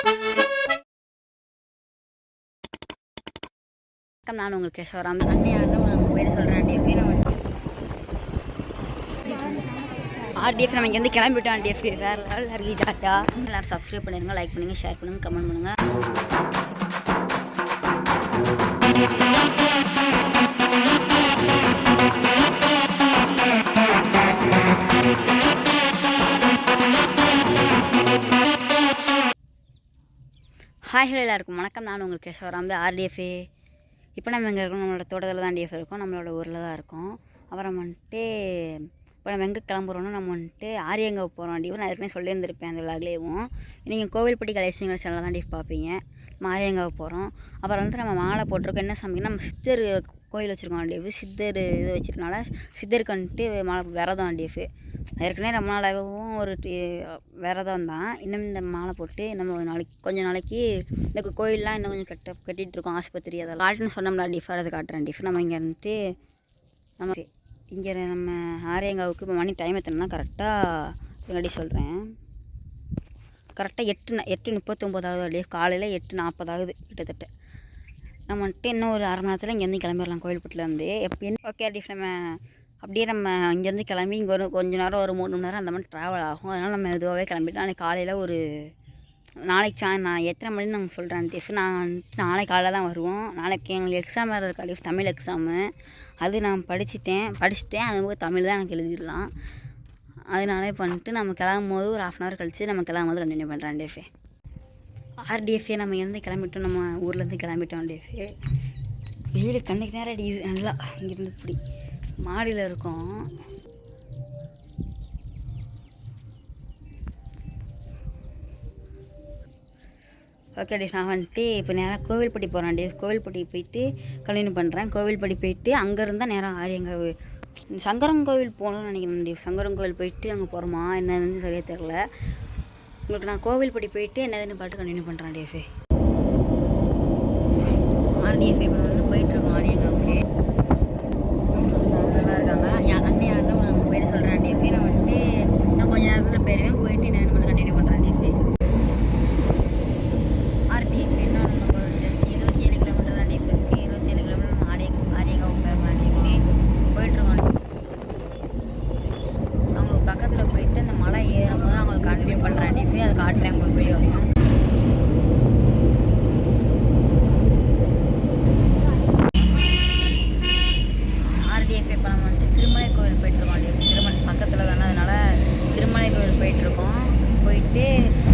வணக்கம், நான் உங்களுக்கு கேஷவராம். அன்னையாருன்னு உங்கள் பேர் சொல்கிறேன். டிஎஃப் ஆர்டிஎஃப் நம்ம இங்கேருந்து கிளம்பிட்டோம். டிஎஃப் வேறு லெவலில் இருக்கு ஜாலியாக. எல்லோரும் சப்ஸ்கிரைப் பண்ணிடுங்க, லைக் பண்ணுங்கள், ஷேர் பண்ணுங்கள், கமெண்ட் பண்ணுங்கள். ஹாய் ஹலோ எல்லாருக்கும் வணக்கம், நான் உங்களுக்கு கேஷவராம் ஆர்டிஎஃப். இப்போ நம்ம எங்கே இருக்கோம்? நம்மளோட தோட்டத்தில் தான் டிஎஃப் இருக்கும், நம்மளோட ஊரில் தான் இருக்கோம். அப்புறம் வந்துட்டு இப்போ நம்ம எங்கே கிளம்புறோன்னா நம்ம வந்துட்டு ஆரியங்காவு போகிறோம். டிஎஃப் நான் ஏற்கனவே சொல்லியிருந்திருப்பேன் அந்த விளாக்லேயும். நீங்கள் கோவில்பட்டி கலைசிங்கிற சேனல் தான் டிஎஃப் பார்ப்பீங்க. நம்ம ஆரியங்காவு போகிறோம். அப்புறம் வந்து நம்ம மாலை போட்டிருக்கோம். என்ன சமைக்கணும், நம்ம சித்தர் கோயில் வச்சுருக்கோம். டிஎஃப் சித்தர் இது வச்சுருக்கனால சித்தருக்கு வந்துட்டு மாலை விரதம். டிஎஃப் ஏற்கனவே ரொம்ப நாளாகவும் ஒரு விரதம் தான். இன்னும் இந்த மாலை போட்டு நம்ம கொஞ்சம் நாளைக்கு இந்த கோயிலெலாம் இன்னும் கொஞ்சம் கட்டிகிட்டு இருக்கோம். ஆஸ்பத்திரி அதெல்லாம் காட்டுன்னு சொன்னோம்னா டிஃப் அதை காட்டுறேன். டிஃப் நம்ம இங்கே இருந்துட்டு நம்ம ஆரியங்காவுக்கு இப்போ மணி டைம் எத்தனைனா கரெக்டாக முன்னாடி சொல்கிறேன். கரெக்டாக 8:39 ஆகுது. காலையில் 8:40 கிட்டத்தட்ட. நம்ம வந்துட்டு இன்னும் ஒரு அரை மணி நேரத்தில் இங்கேருந்து கிளம்பிடலாம் கோவில்பட்டிலேருந்து. ஓகே டிஃப் நம்ம அப்படியே நம்ம இங்கேருந்து கிளம்பி இங்கே ஒரு கொஞ்சம் நேரம் ஒரு 3 மணி நேரம் அந்த மாதிரி ட்ராவல் ஆகும். அதனால் நம்ம இதுவாகவே கிளம்பிட்டு நாளைக்கு காலையில் நாளைக்கு நான் எத்தனை மணின்னு நாங்கள் சொல்கிறேன். டிஃப் நான் நாளைக்கு காலையில் தான் வருவோம். நாளைக்கு எங்களுக்கு எக்ஸாம் வேறு இருக்கா டிஃப், தமிழ் எக்ஸாமு. அது நான் படிச்சுட்டேன். அது தமிழ் தான் எனக்கு எழுதிடலாம். அதனாலே பண்ணிட்டு நம்ம கிளம்பும் போது ஒரு 1/2 hour கழித்து நம்ம கிளம்பும் போது கண்டினியூ பண்ணுறேன். டிஎஃப் ஆர்டிஎஃப்ஏ நம்ம இங்கேருந்து கிளம்பிட்டோம். நம்ம ஊர்லேருந்து கிளம்பிட்டோம். டிஎஃப் வெயில் கண்ணுக்கு நேரம் அடிக்குது நல்லா. இங்கேருந்து இப்படி மாடியில் இருக்கோம். ஓகே டிஎஃப் நான் வந்துட்டு இப்போ நேராக கோவில்பட்டி போகிறேன். டிஎஃப் கோவில்பட்டி போயிட்டு கண்டினியூ பண்ணுறேன். கோவில்பட்டி போயிட்டு அங்கே இருந்தால் நேராக ஆரியங்காவு சங்கரங்கோவில் போகணும்னு நினைக்கிறேன். டிஎஃப் சங்கரங்கோவில் போயிட்டு அங்கே போகிறோமா என்னதுன்னு சரியாக தெரில. உங்களுக்கு நான் கோவில்பட்டி போயிட்டு என்னதுன்னு பாட்டு கண்டினியூ பண்ணுறேன். டிஎஃப் ஆர்டிஎஃப் இப்போ வந்து போயிட்டுருக்கோம் ஆரியங்காவுக்கு. நல்லா இருக்காங்க. அன்னையாருன்னு நம்ம பேர் சொல்கிறேன். டிஎஃப் நான் வந்துட்டு இன்னும் கொஞ்சம் நேரத்தில் போயிடுவேன். போயிட்டு என்னென்னு மட்டும் கண்டினியூ பண்ணுறேன். டிஎஃப் ஆர்டிஎஃப் இன்னும் நம்ம ஜஸ்ட் 27 கிலோமீட்டர் தான் டிஎஃப் இருக்குது. 27 கிலோமீட்டர் நம்ம ஆரியங்காவுக்கு போயிடலாம். டிஎஃப் போயிட்டுருக்கோம். அவங்களுக்கு பக்கத்தில் போயிட்டு அந்த மலை ஏறும்போது அவங்களுக்கு கண்டினியூ பண்ணுறேன். டிஎஃப் அதை காட்டுறேன் உங்களுக்கு வீடியோலையும். ஆர்டிஎஃப் இப்போ நம்ம வந்துட்டு திருமலை கோவில் போயிட்டுருக்கோம். டிஎஃப் திருமலை பக்கத்தில் தானே, அதனால் திருமலை கோவில் போயிட்டுருக்கோம். போயிட்டு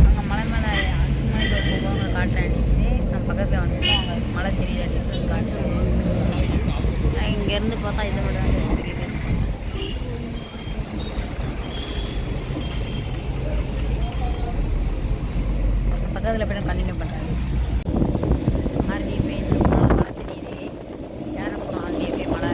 அங்கே மலை மேலே திருமலை கோவில் போகிறவங்க காட்டுறேன். டிஎஃப் நம்ம பக்கத்தில் வந்துட்டு அவங்க மலை தெரியுது. டிஎஃப் காட்டுறேன். இங்கேருந்து பார்த்தா இதை விட தெரியுது. பக்கத்தில் போய்ட்டு கண்டினியூ பண்ணுறேன். ஆர்டிஎஃப் மழை தெரியுது. யாரும் போகிறோம் ஆர்டிஎஃப் மழை.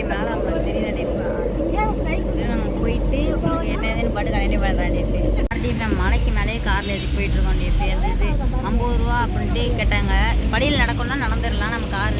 மேலே உங்களுக்கு தெரியுதா டிஎஃப்? நம்ம போயிட்டு உங்களுக்கு என்னதுன்னு பாட்டு கண்டினியூ பண்ணுறேன். டிஎஃப் டிஎஃப் நம்ம மலைக்கு மேலே காரில் எடுத்து போயிட்டுருக்கோம். டிஎஃப் அந்த இது 50 ரூபா அப்படின்ட்டு கேட்டாங்க. படியில் நடக்கணும்னா நடந்துடலாம். நம்ம கார்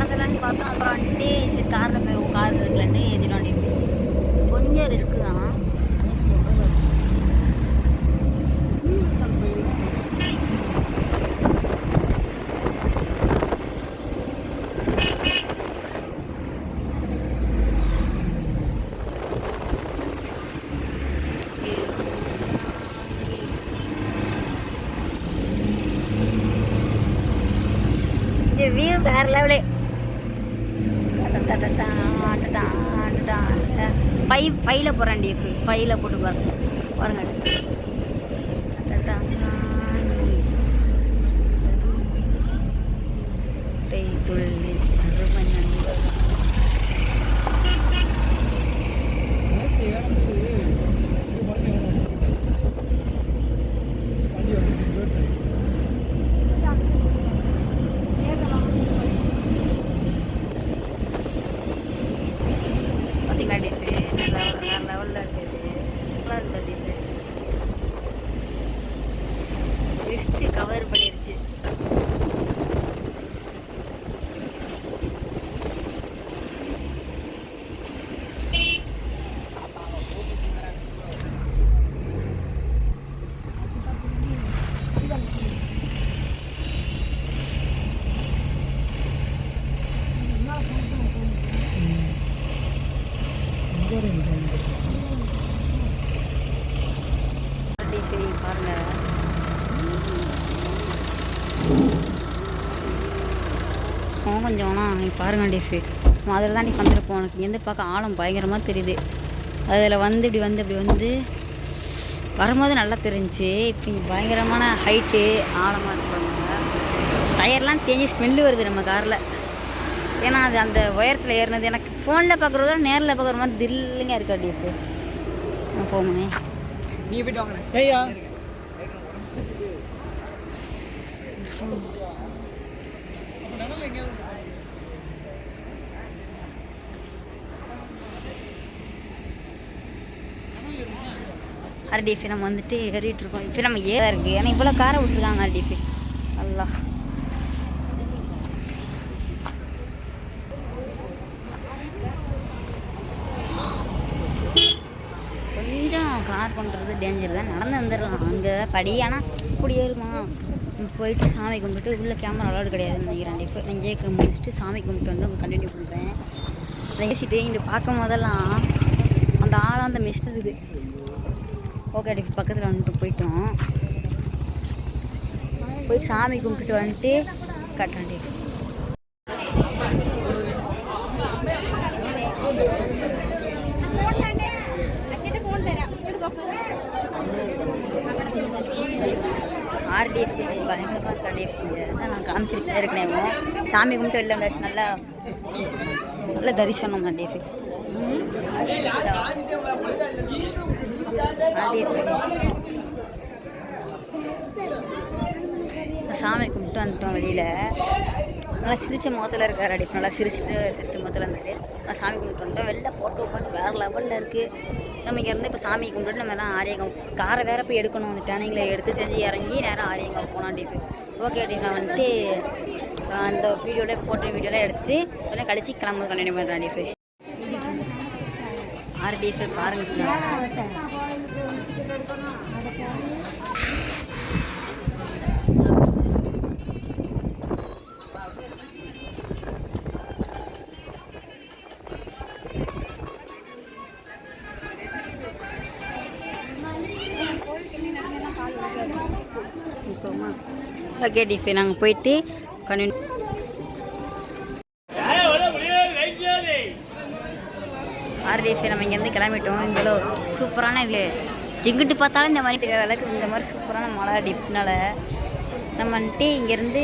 அதெல்லாம் பார்த்தோம். அப்புறம் வந்துட்டு சரி காரில் போயிடுவோம், கார் இருக்குல்லன்னு ஏற்றிட்டு வந்துட்டு கொஞ்சம் ரிஸ்க்கு தான். வியூ வேற லெவலு. ஃபைல போகிறேன் டிஎஃப், ஃபைல போட்டு பாருங்க பாருங்க. துள்ளி அருமை நண்பர். லெவலில் இருக்குது, நல்லா இருக்குது. லிஸ்ட்டு கவர் பண்ணிருச்சு. பாருங்க கொஞ்சம்னா நீ பாருங்க டிஃபு அதில் தான் நீ வந்துருப்போம். உனக்கு எந்த பார்க்க ஆழம் பயங்கரமாக தெரியுது. அதில் வந்து இப்படி வந்து வரும்போது நல்லா தெரிஞ்சிச்சு. இப்போ பயங்கரமான ஹைட்டு ஆழமாக இருப்பாங்க. டயர்லாம் தேஞ்சி ஸ்மெல்லு வருது நம்ம காரில். ஏன்னா அது அந்த உயரத்தில் ஏறினது. எனக்கு ஃபோனில் பார்க்குறதோட நேரில் பார்க்குற மாதிரி தில்லிங்க இருக்கா டிஃபு. நான் போகணுமே நீ போய்ட்டு வாங்க. ஏய்யா ஆர்டிஎஃபி நம்ம வந்துட்டு ஏறிட்டு இருக்கோம். இப்போ நம்ம ஏற இருக்குது. ஏன்னா இவ்வளோ காரை விட்டுருக்காங்க ஆர்டிஎஃபி. நல்லா கொஞ்சம் கார் பண்ணுறது டேஞ்சர் தான். நடந்து வந்துடலாம் அங்கே படி. ஆனால் இப்படி ஏறுமா போயிட்டு சாமி கும்பிட்டு உள்ளே கேமரா அலோடு கிடையாதுன்னு நினைக்கிறேன். டிஃபு நான் கேட்க முடிச்சுட்டு சாமி கும்பிட்டு வந்து அவங்க கண்டினியூ பண்ணுறேன். பேசிட்டு இங்கே பார்க்கும் போதெல்லாம் அந்த ஆளாக அந்த மிஸ்ட் இருக்குது. ஓகே டிஃபு பக்கத்தில் வந்துட்டு போயிட்டு சாமி கும்பிட்டுட்டு வந்துட்டு கட்டுறேன் டிஃபு. ஆர்டிஎஃபி பயங்கரமாக இருக்கா டிஎஃபி. நான் காமிச்சிருக்கேன் ஏற்கனவே. சாமி கும்பிட்டு வெளில வந்தாச்சு. நல்லா நல்ல தரிசனம் தான் டிஎஃபி. சாமி கும்பிட்டு வந்துட்டோம் வெளியில். நல்லா சிரிச்ச முகத்தில் இருக்கார் அடி. நல்லா சிரிச்ச முகத்தில் இருந்துட்டு நான் சாமி கும்பிட்டு வந்துட்டோம். வெளில ஃபோட்டோ உட்காந்து வேறு லெவலில் இருக்குது. நம்ம இங்கேருந்து இப்போ சாமி கும்பிட்டு நம்ம எல்லாம் ஆரியங்கம் காரை வேறு போய் எடுக்கணும். அந்த டேனிங்கில் எடுத்து செஞ்சு இறங்கி நேரம் ஆரியங்கம் போகலாம் டிஃபு. ஓகே டிஃபு நான் வந்துட்டு அந்த வீடியோவில் ஃபோட்டோ வீடியோலாம் எடுத்துகிட்டு கொஞ்சம் கழிச்சு கிளம்பு கண்டினியூ பண்ணுறேன் டிஃபு. ஆர்டிஎஃபி பாருங்க. ஓகே டிஃபி நாங்கள் போயிட்டு கண்டினியூ. ஆர்டிஎஃபி நம்ம இங்கேருந்து கிளம்பிட்டோம். இவ்வளோ சூப்பரான இது எங்கிட்டு பார்த்தாலும் இந்த மாதிரி தெரியாத அளவுக்கு இந்த மாதிரி சூப்பரான மழை டிஃப்னால நம்ம வந்துட்டு இங்கேருந்து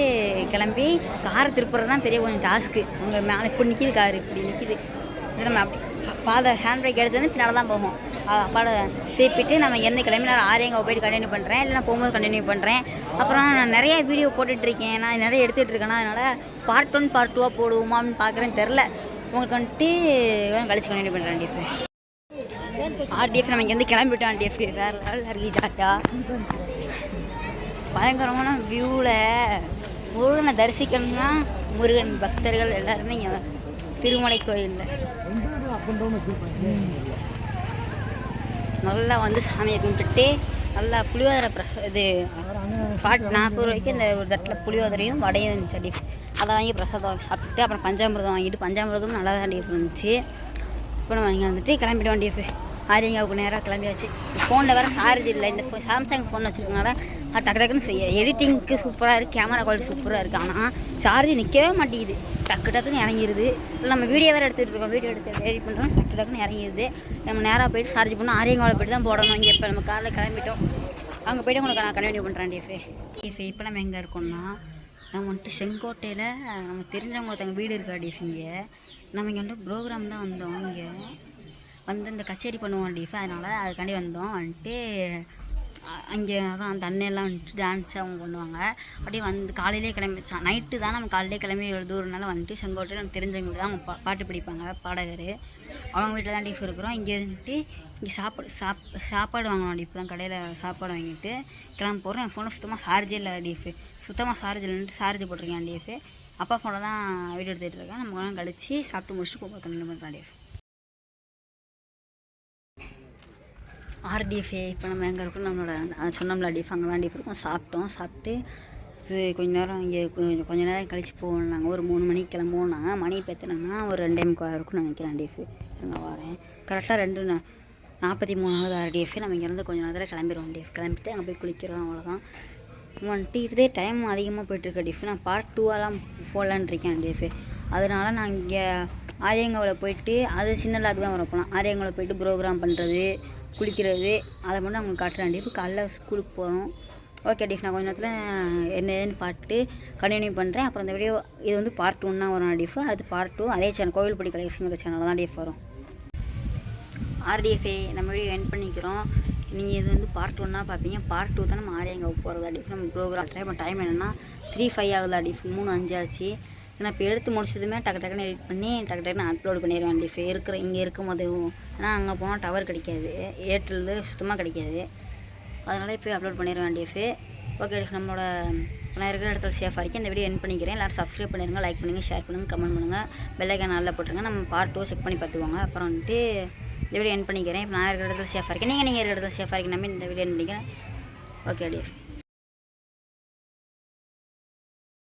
கிளம்பி காரை திருப்புறது தான் பெரிய கொஞ்சம் டாஸ்க்கு. அங்கே மேலே இப்படி நிற்கிது காரு, இப்படி நிற்கிது. நம்ம அப்படி பாதை ஹேண்ட் பிரேக் எடுத்து வந்து பின்னால் தான் போகும். அப்பாட திருப்பிட்டு நம்ம இங்கேருந்து கிளம்பி நான் ஆரியங்காவை போய்ட்டு கண்டினியூ பண்ணுறேன். இல்லை நான் போகும்போது கண்டினியூ பண்ணுறேன். அப்புறம் நான் நிறைய வீடியோ போட்டுட்ருக்கேன். நான் நிறைய எடுத்துகிட்டு இருக்கேன்னா அதனால் பார்ட் 1 பார்ட் 2 போடுவோமான்னு பார்க்குறேன்னு தெரில. உங்களுக்கு வந்துட்டு கழிச்சு கண்டினியூ பண்ணுறேன் டிஎஃப். ஆர்டிஎஃப் நம்ம இங்கேருந்து கிளம்பிட்டோம். ஆர்டிஎஃப் வேறு லெவலில் இருக்கு. ஜாட்டா பயங்கரமான வியூவில் முருகனை தரிசிக்கணும்னா முருகன் பக்தர்கள் எல்லாருமே இங்கே திருமலை கோயிலில் நல்லா வந்து சாமியை கும்பிட்டுட்டு நல்லா புளியோதரை இது 40 ரூபாய்க்கு இந்த ஒரு தட்டில் புளியோதரையும் வடையும் இருந்துச்சு அடி. அதை வாங்கி பிரசாதம் சாப்பிட்டுட்டு அப்புறம் பஞ்சாமிரதம் வாங்கிட்டு பஞ்சாமிரதமும் நல்லா தான் அடி இருந்துச்சு. இப்போ நம்ம இங்கே வந்துட்டு கிளம்பிடுவோம் டிஎஃப். ஆரியங்காவுக்கு நேராக கிளம்பியாச்சு. ஃபோனில் வேறு சார்ஜ் இல்லை. இந்த சாம்சங் ஃபோன் வச்சுருக்கனால டக்கு டக்குன்னு எடிட்டிங்க்கு சூப்பராக இருக்குது, கேமரா குவாலிட்டி சூப்பராக இருக்குது. ஆனால் சார்ஜ் நிற்கவே மாட்டேங்குது, டக்கு டக்குன்னு இறங்கிடுது. இல்லை நம்ம வீடியோ வேறு எடுத்துகிட்டு இருக்கோம், வீடியோ எடுத்து எடிட் பண்ணுறோம், டக்கு டக்குன்னு இறங்கிடுது. நம்ம நேராக போய்ட்டு சார்ஜ் பண்ணோம். ஆரியங்காவில் போய்ட்டு தான் போடணும். இங்கே இப்போ நம்ம காரில் கிளம்பிட்டோம். அங்கே போய்ட்டு உங்களுக்கு நான் கண்டினியூ பண்ணுறேன் டிஎஃப். இப்போ நம்ம எங்கே இருக்கோம்னா நம்ம வந்துட்டு செங்கோட்டையில் நம்ம தெரிஞ்சவங்க ஒருத்தவங்க வீடு இருக்கா டிஎஃப். இங்கே நம்ம இங்கே வந்து ப்ரோக்ராம் தான் வந்தோம். இங்கே வந்து இந்த கச்சேரி பண்ணுவோம் டிஎஃப், அதனால் அதுக்காண்டி வந்தோம். வந்துட்டு அங்கே தான் அந்த அண்ணெல்லாம் வந்துட்டு டான்ஸு அவங்க பண்ணுவாங்க. அப்படியே வந்து காலையிலே கிளம்பி நைட்டு தான் நம்ம காலையிலே கிளம்பி இவ்வளோ தூரம்னால வந்துட்டு செங்கோட்டையில் நம்ம தெரிஞ்சவங்க வீடு தான். அவங்க பாட்டு படிப்பாங்க, பாடகர். அவங்க வீட்டில் தான் டிஎஃப் இருக்கிறோம். இங்கே இருந்துட்டு இங்கே சாப்பாடு வாங்கணும் டிஎஃப். தான் கடையில் சாப்பாடு வாங்கிட்டு கிளம்ப போகிறோம். என் ஃபோனில் சுத்தமாக சார்ஜே இல்லை டிஎஃப், சுத்தமாக சார்ஜ் இல்லைன்ட்டு சார்ஜ் போட்டிருக்கேன் டிஎஃப். அப்பா ஃபோனில் தான் வீடியோ எடுத்துகிட்டு இருக்கேன். நம்ம கொஞ்சம் கழிச்சு சாப்பிட்டு முடிச்சுட்டு கண்டினியூ பண்ணுறேன் டிஎஃப். ஆர்டிஎஃப். இப்போ நம்ம எங்கே இருக்கோம், நம்மளோட சொன்னோம்ல டிஎஃப், அங்கே தான் டிஎஃப் இருக்கும். சாப்பிட்டு கொஞ்சம் நேரம் இங்கே கொஞ்ச நேரம் கழிச்சு போவோம். நாங்கள் ஒரு 3 மணிக்கு கிளம்புவோம். நாங்கள் மணி பார்த்தோன்னா ஒரு 2:45 இருக்கும்னு நினைக்கிறேன் டிஎஃப். நான் வரேன் கரெக்டாக 2:43 ஆர்டிஎஃப். நம்ம இங்கேருந்து கொஞ்சம் நேரத்தில் கிளம்பிடுவோம் டிஎஃப். கிளம்பிட்டு அங்கே போய் குளிக்கிறோம், அவ்வளோதான். வந்துட்டு இதே டைம் அதிகமாக போய்ட்டுருக்கேன் டிஎஃப். நான் பார்ட் 2 போடலான் இருக்கேன் டிஎஃப். அதனால் நான் இங்கே ஆரியங்காவில் போயிட்டு அது சின்ன லாக் தான் வரப்போலாம். ஆரியங்காவில் போய்ட்டு ப்ரோக்ராம் பண்ணுறது, குளிக்கிறது, அதை மட்டும் அவங்களுக்கு காட்டுறேன் டிஎஃப். காலைல ஸ்கூலுக்கு போகிறோம். Okay TF. நான் கொஞ்ச நேரத்தில் என்னன்னு பார்த்து கண்டினியூ பண்ணுறேன். அப்புறம் இந்த வீடியோ இது வந்து பார்ட் 1 வரும் டிஎஃப். அடுத்து பார்ட் 2 அதே சேனல் கோவில்படி கலெக்ஷனுங்கிற சேனலில் தான் டிஎஃப் வரும். ஆர்டிஎஃப்ஏ நம்ம வீடியோ எண்ட் பண்ணிக்கிறோம். நீங்கள் இது வந்து பார்ட் 1 பார்ப்பீங்க. பார்ட் 2 தான் நம்ம ஆரியங்காவுக்கு போகிறதா டிஎஃப். நம்ம ப்ரோக்ராம் இப்போ டைம் என்னென்னா 3:05 ஆகுதா டிஎஃப். 3:05 ஆச்சு. நான் இப்போ எடுத்து முடிச்சதுமே டக்குன்னு எடிட் பண்ணி டக்குன்னு அப்லோட் பண்ணிடுவேன் டிஎஃப். இங்கே இருக்கும் போது ஏன்னா அங்கே போனால் டவர் கிடைக்காது, ஏர்டெல் சுத்தமாக கிடைக்காது. அதனால் இப்போ அப்லோட் பண்ணிடுவேன் டிஎஃப். Okay DF. நம்மளோட நான் இருக்கிற இடத்துல சேஃபாக இருக்கேன். இந்த வீடியோ எண்ட் பண்ணிக்கிறேன். எல்லோரும் சப்ஸ்கிரைப் பண்ணிடுங்க, லைக் பண்ணுங்கள், ஷேர் பண்ணுங்கள், கமெண்ட் பண்ணுங்கள், பெல் ஐக்கான் நல்லா போட்டுருங்க. நம்ம பார்ட் 2 செக் பண்ணி பார்த்துக்குவாங்க. அப்புறம் வந்துட்டு இந்த வீடியோ எண்ட் பண்ணிக்கிறேன். இப்போ நான் இருக்கிற இடத்துல சேஃபாக இருக்கேன். நீங்கள் இருக்கிற இடத்துல சேஃபாக இருக்கேன் நம்பி இந்த வீடியோ எண்ட் பண்ணிக்கிறேன். Okay DF.